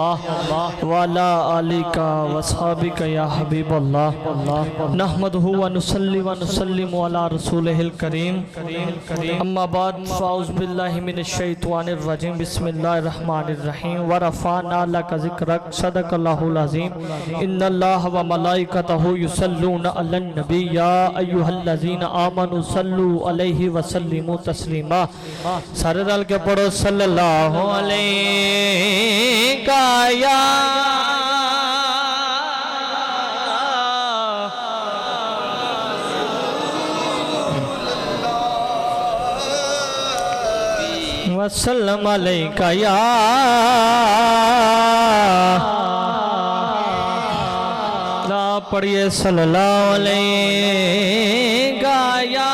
वाला आलिका वसाबिका या हबीब अल्लाह नहमदहु व नुसल्ली व नुसल्लिमु अला रसूलिहिल करीम अम्मा बाद फ़ाउज़ बिल्लाहि मिनश शैतानिर रजीम बिस्मिल्लाहिर रहमानिर रहीम व रफ़अना लका ज़िक्रक सदक़ल्लाहुल अज़ीम इन्नल्लाह व मलाइकतहु युसल्लूना अलन नबी या अय्युहल्लज़ीना आमनु सल्लु अलैहि व सल्लिमु तस्लीमा। सारे रल के पढ़ो सल्लल्लाहु अलैहि या वसल्लम अलैका या ला पढ़िए सल्लल्लाहु अलैका या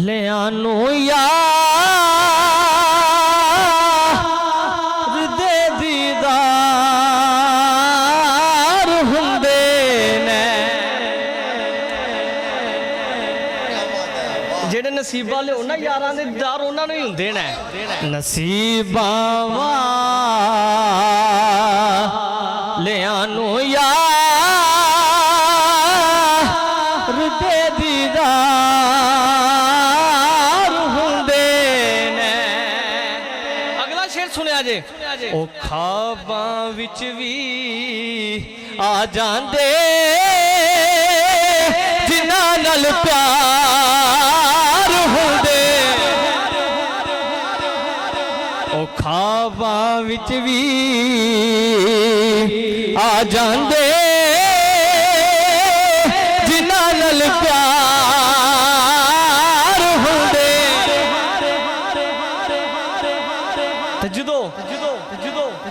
ले आनू यार दे दीदार हुंदे ने जेड़े नसीबा वाले उन्हां यारां दे दीदार उन्हां नूं ही हुंदे ने नसीबा ले आनू यार दे दीदार सुनिया जे ओ ख्वाबां विच भी आ जांदे जिन्हां नाल प्यार हुंदे ओ ख्वाबां विच भी आ जांदे जिन्हां नाल प्यार हुंदे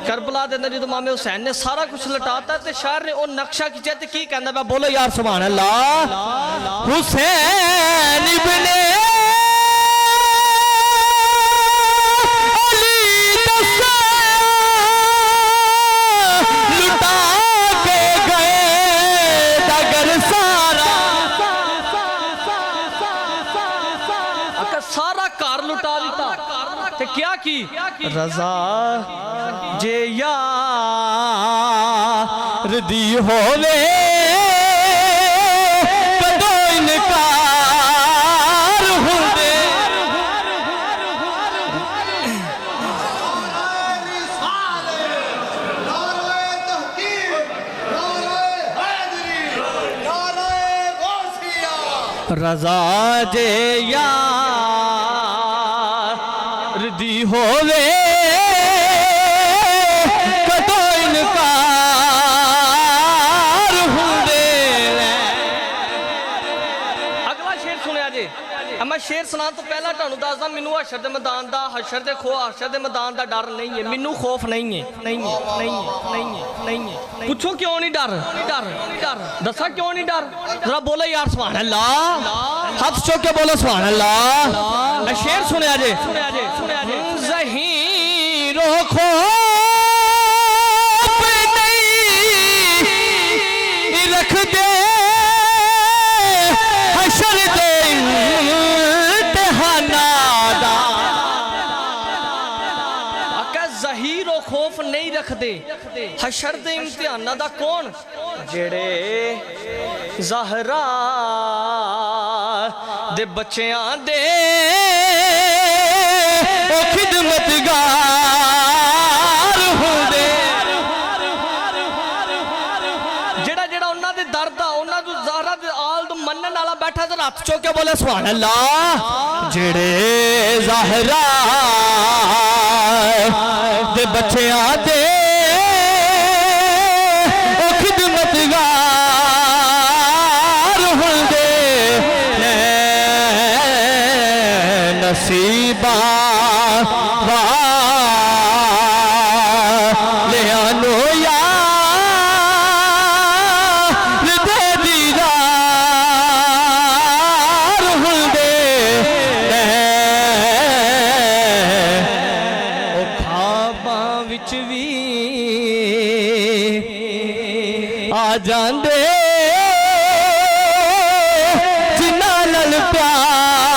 करबला दे अंदर जो मामे हुसैन ने सारा कुछ लटाता ते शायर ने वो नक्शा खिंचा ते की कहंदा मैं बोलो यार सुभान अल्लाह हुसैन इब्ने अली दसा लुटा के गए डगर सारा सारा घर लुटा दिता ते क्या की रजा जे यार दी होवे कदो इनकार हुंदे रजा जे यार दी होवे मैं शेर सुना तो पहला तुहानू दसदा मैनू हशर दे मैदान दा हशर दे मैदान दा डर नहीं है मैनू खौफ नहीं है नहीं है नहीं है नहीं है नहीं है पूछो क्यों नहीं डर डर डर दसा क्यों नहीं डर जरा बोलो यार सुभान अल्लाह हाथ चौक के बोलो सुभान अल्लाह। मैं शेर सुनिया जे ज़हीरो खौफ नहीं रख दे हशर दे खौफ नहीं रखते हशर दे इम्तिहाना दा कौन जेड़े ज़हरा दे बच्चियां दे ओ खिदमतगार हुंदे जेड़ा जेड़ा उन्हां दे दर्द आ उन्हां नु ज़हरा दे आल दे मनन वाला बैठा ते हाथ चौक के बोले सुभान अल्लाह जेड़े ज़हरा दे बच्चियां दे ओ खिदमतगार हुंदे नसीबा ले आनो यार दे दीदार हुंदे आ जांदे जिन्ना नाल प्यार